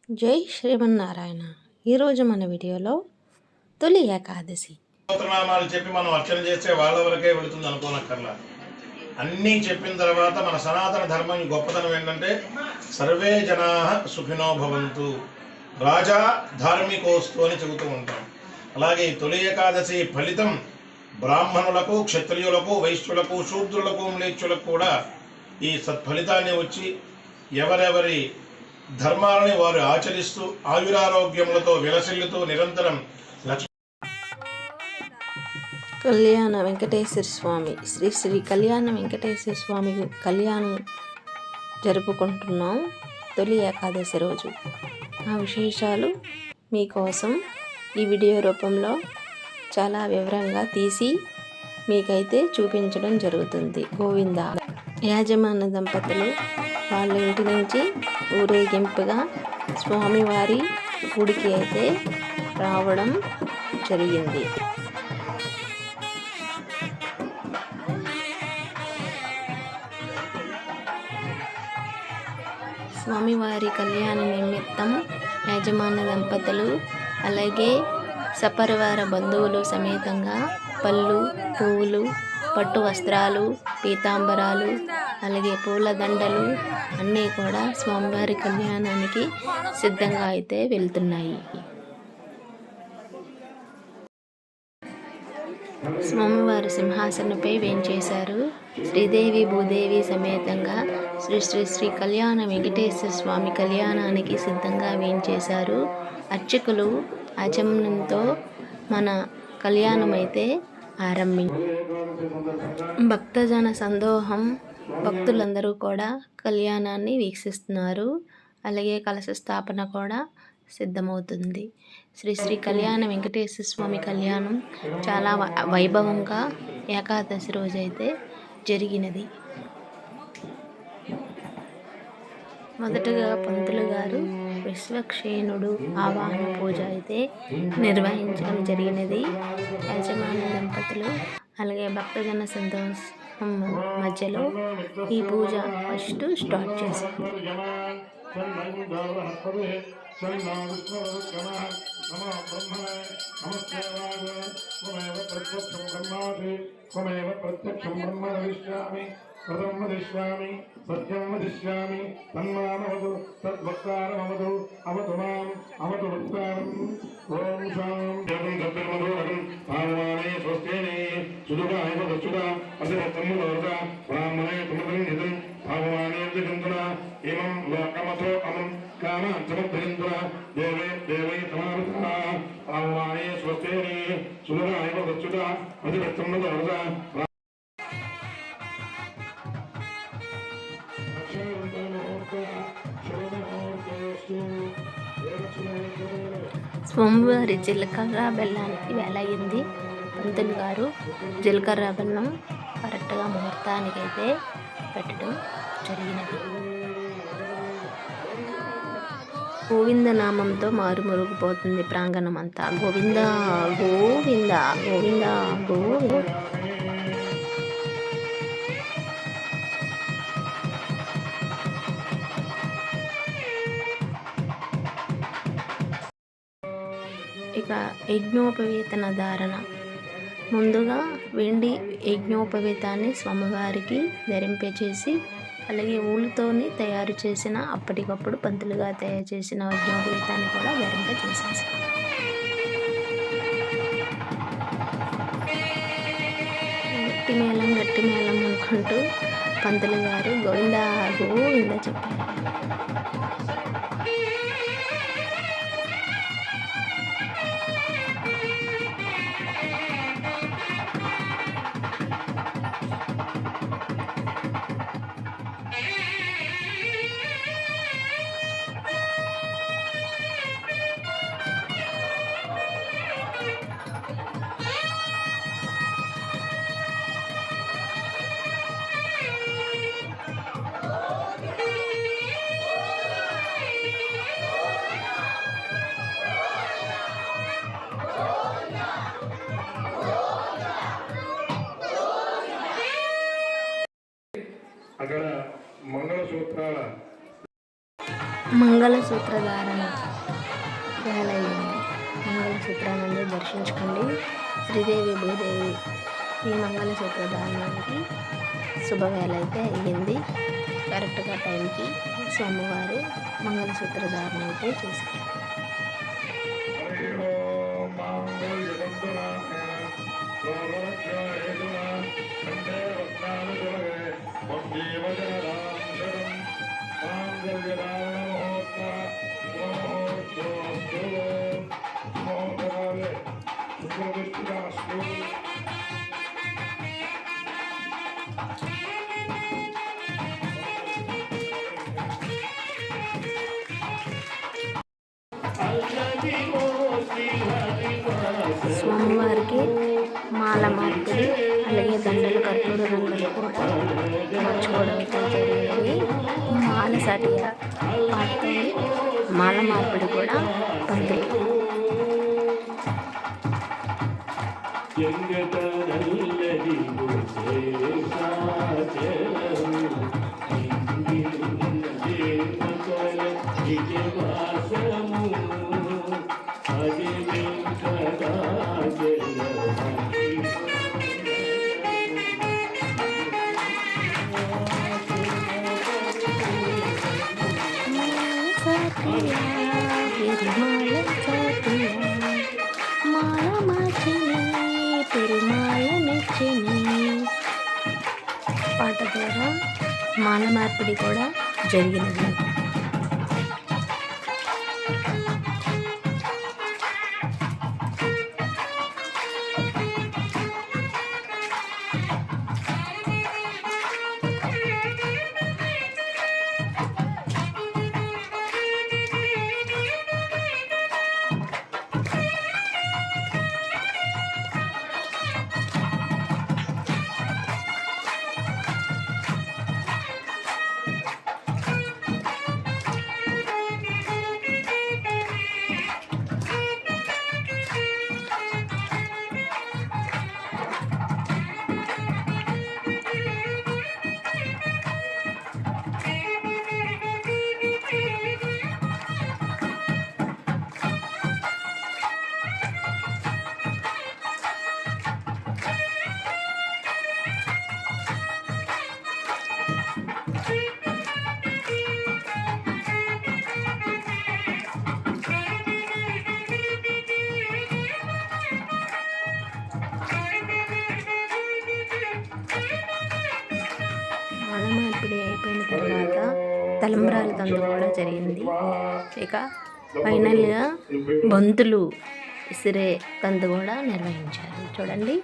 జై శ్రీమన్నారాయణ. ఈరోజు మన వీడియోలో తొలి ఏకాదశి నామాలు చెప్పి మనం అర్చన చేస్తే వాళ్ళ వరకే వెళుతుంది అనుకోనక్కర్లా. అన్నీ చెప్పిన తర్వాత మన సనాతన ధర్మం గొప్పతనం ఏంటంటే సర్వే జనా సుఖినో భవంతు, రాజా ధార్మికోస్తు అని చెబుతూ ఉంటాం. అలాగే తొలి ఏకాదశి ఫలితం బ్రాహ్మణులకు, క్షత్రియులకు, వైశ్యులకు, శూద్రులకు, మ్లేచ్చులకు కూడా ఈ సత్ఫలితాన్ని వచ్చి ఎవరెవరి ధర్మాలని వారు ఆచరిస్తూ ఆయురారోగ్యములతో విలసిల్లుతూ నిరంతరం కళ్యాణ వెంకటేశ్వర స్వామి శ్రీ శ్రీ కళ్యాణ వెంకటేశ్వర స్వామి కళ్యాణం జరుపుకుంటున్నాం తొలి ఏకాదశి రోజు. ఆ విశేషాలు మీకోసం ఈ వీడియో రూపంలో చాలా వివరంగా తీసి మీకైతే చూపించడం జరుగుతుంది. గోవింద యాజమాన్య దంపతులు వాళ్ళ ఇంటి నుంచి ఊరేగింపుగా స్వామివారి గుడికి అయితే రావడం జరిగింది. స్వామివారి కళ్యాణ నిమిత్తం యాజమాన్య దంపతులు అలాగే సపరివార బంధువులు సమేతంగా పళ్ళు, పువ్వులు, పట్టు వస్త్రాలు, పీతాంబరాలు, అలాగే పూల దండలు అన్నీ కూడా స్వామివారి కళ్యాణానికి సిద్ధంగా అయితే వెళ్తున్నాయి. స్వామివారి సింహాసనంపై వేంచేశారు. శ్రీదేవి భూదేవి సమేతంగా శ్రీ శ్రీ శ్రీ కళ్యాణ వెంకటేశ్వర స్వామి కళ్యాణానికి సిద్ధంగా వేంచేశారు. అర్చకులు ఆచమనంతో మన కళ్యాణం అయితే భక్తజన సందోహం, భక్తులందరూ కూడా కళ్యాణాన్ని వీక్షిస్తున్నారు. అలాగే కలశ స్థాపన కూడా సిద్ధమవుతుంది. శ్రీ శ్రీ కళ్యాణ వెంకటేశ్వర స్వామి కళ్యాణం చాలా వైభవంగా ఏకాదశి రోజైతే జరిగినది. మొదటగా పంతులు గారు విశ్వక్షేణుడు ఆవాహన పూజ అయితే నిర్వహించడం జరిగినది. యాజమాన్య దంపతులు అలాగే భక్తజన సంతోషం మధ్యలో ఈ పూజ ఫస్ట్ స్టార్ట్ చేశారు. కృతం వదిష్యామి, సత్యం వదిష్యామి, తన్మామవతు తద్వక్తారమవతు, అవతు మాం అవతు వక్తారం. ఓం శాం జగం దత్తమధోరగం భావానే స్వస్తినే సుదుగాయ దచ్చుదా అసిరత్తముదోర్ద బ్రాహ్మణే తుమదం భావానే దిగంతున ఏమం లోకమథో అమం కామాంతమద్రింతున దేవే దేవై సమావృత భావానే స్వస్తినే సుదుగాయ దచ్చుదా అసిరత్తముదోర్ద. స్వామివారి జీలకర్ర బెల్లానికి వేళ అయింది. పంతులు గారు జీలకర్ర బెల్లం కరెక్ట్గా ముహూర్తానికైతే పెట్టడం జరిగినది. గోవింద నామంతో మారుమరుగుపోతుంది ప్రాంగణం అంతా. గోవింద గోవింద గోవింద గోవింద. ఇక యజ్ఞోపవీతన ధారణ. ముందుగా వెండి యజ్ఞోపవీతాన్ని స్వామివారికి ధరింపచేసి అలాగే ఊళ్ళతోని తయారు చేసిన అప్పటికప్పుడు పంతులుగా తయారు చేసిన యజ్ఞోపవీతాన్ని కూడా ధరింపచేసేసి గట్టి మేళం అనుకుంటూ పంతులు గారు గోవింద గోవింద చెప్పారు. మంగళసూత్ర ధారణ వేళ అయింది. మంగళసూత్రాన్ని దర్శించుకోండి. శ్రీదేవి భూదేవి ఈ మంగళసూత్ర ధారణకి శుభవేళ అయితే అయ్యింది. కరెక్ట్గా టైంకి స్వామివారు మంగళసూత్ర ధారణ అయితే చేశారు. స్వామివారికి మాల మార్పిడి అలాగే దండలు కర్పూర రంగులు కూడా మార్చుకోవడం అయితే జరిగింది. మాల సాటిగా పాటతో మాల మార్పిడి కూడా పంతులు మాల మార్చిని తిరుమాల మెచ్చిని పాట ద్వారా మాల మార్పిడి కూడా జరిగినది. మాల మార్పిడి అయిపోయిన తర్వాత తలంబ్రాల తంతు కూడా జరిగింది. ఇక ఫైనల్గా బంతులు విసిరే తంతు కూడా నిర్వహించారు. చూడండి.